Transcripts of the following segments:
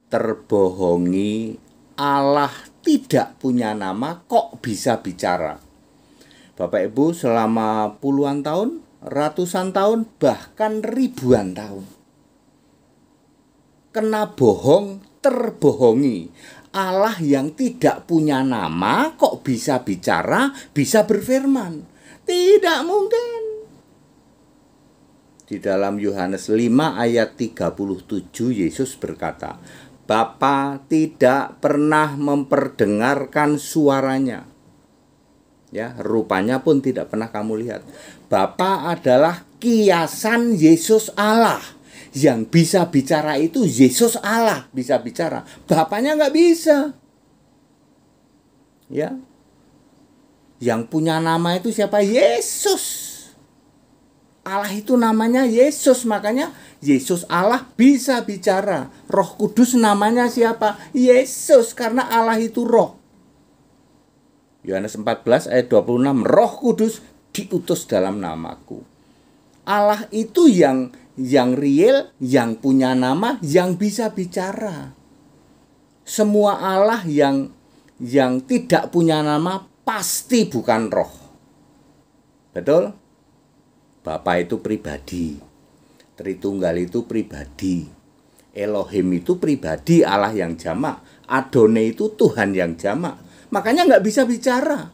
terbohongi. Allah tidak punya nama kok bisa bicara. Bapak Ibu, selama puluhan tahun, ratusan tahun, bahkan ribuan tahun, kena bohong, terbohongi. Allah yang tidak punya nama kok bisa bicara, bisa berfirman. Tidak mungkin. Di dalam Yohanes 5 ayat 37 Yesus berkata, Bapa tidak pernah memperdengarkan suaranya. Ya, rupanya pun tidak pernah kamu lihat. Bapa adalah kiasan Yesus Allah. Yang bisa bicara itu Yesus Allah bisa bicara. Bapaknya nggak bisa. Ya. Yang punya nama itu siapa? Yesus. Allah itu namanya Yesus, makanya Yesus Allah bisa bicara. Roh Kudus namanya siapa? Yesus, karena Allah itu roh. Yohanes 14 ayat 26, Roh Kudus diutus dalam namaku. Allah itu yang real, yang punya nama, yang bisa bicara. Semua Allah yang tidak punya nama pasti bukan roh. Betul? Bapa itu pribadi, Tritunggal itu pribadi, Elohim itu pribadi, Allah yang jamak, Adonai itu Tuhan yang jamak. Makanya nggak bisa bicara.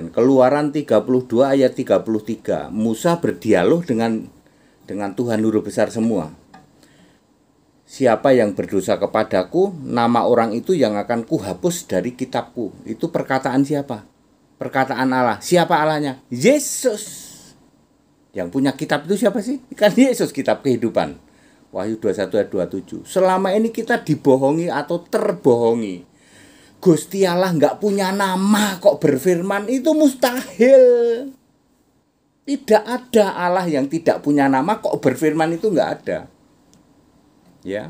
Keluaran 32 ayat 33, Musa berdialog dengan Tuhan huruf besar semua. Siapa yang berdosa kepadaku, nama orang itu yang akan kuhapus dari kitabku. Itu perkataan siapa? Perkataan Allah. Siapa Allahnya? Yesus. Yang punya kitab itu siapa sih? Kan Yesus, kitab kehidupan. Wahyu 21 ayat 27. Selama ini kita dibohongi atau terbohongi. Gusti Allah nggak punya nama kok berfirman, itu mustahil. Tidak ada Allah yang tidak punya nama kok berfirman, itu nggak ada. Ya.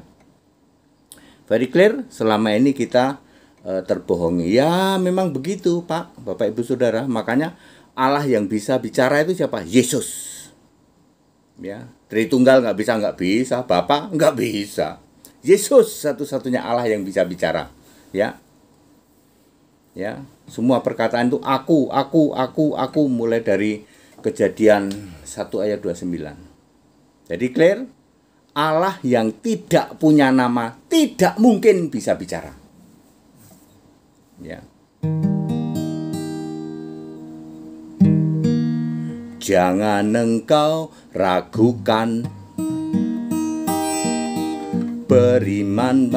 Very clear, selama ini kita terbohongi. Ya memang begitu Pak, Bapak Ibu Saudara. Makanya Allah yang bisa bicara itu siapa? Yesus. Ya, Tritunggal nggak bisa, Bapa nggak bisa. Yesus satu-satunya Allah yang bisa bicara. Ya, ya, semua perkataan itu aku, mulai dari Kejadian 1 ayat 29. Jadi clear, Allah yang tidak punya nama tidak mungkin bisa bicara. Ya. Jangan engkau ragukan, beriman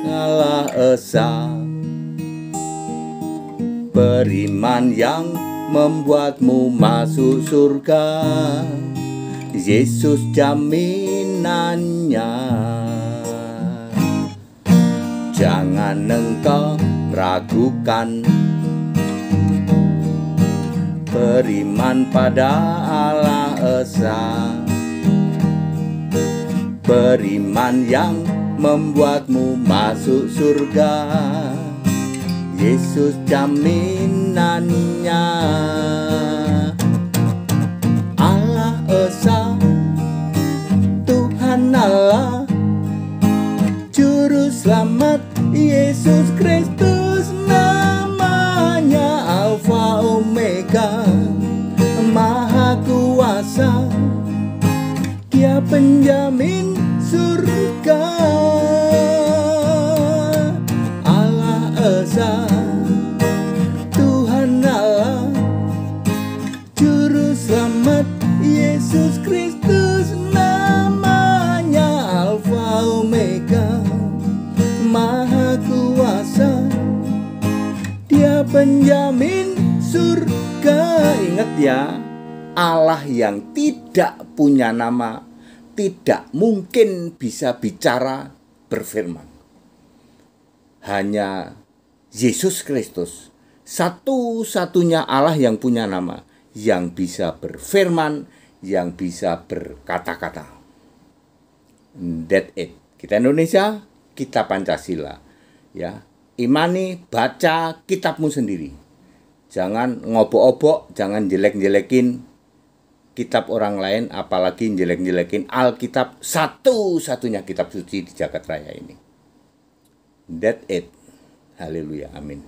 Allah Esa, beriman yang membuatmu masuk surga. Yesus jaminannya. Jangan engkau ragukan, beriman pada Allah Esa, beriman yang membuatmu masuk surga. Yesus jaminannya. Allah Esa, Tuhan Allah, Juru Selamat Yesus Kristus namanya, Alfa Omega, Maha Kuasa, Dia penjamin surga. Allah Esa, Tuhan Allah, Juru Selamat Yesus Kristus namanya, Alfa Omega, Maha Kuasa, Dia penjamin surga. Ingat ya, Allah yang tidak punya nama tidak mungkin bisa bicara, berfirman. Hanya Yesus Kristus, satu-satunya Allah yang punya nama, yang bisa berfirman, yang bisa berkata-kata. That's it. Kita Indonesia, kita Pancasila. Ya, imani, baca kitabmu sendiri. Jangan ngobok-obok, jangan jelek-jelekin kitab orang lain, apalagi jelek-jelekin Alkitab, satu-satunya kitab suci di jagat raya ini. That it. Haleluya, amin.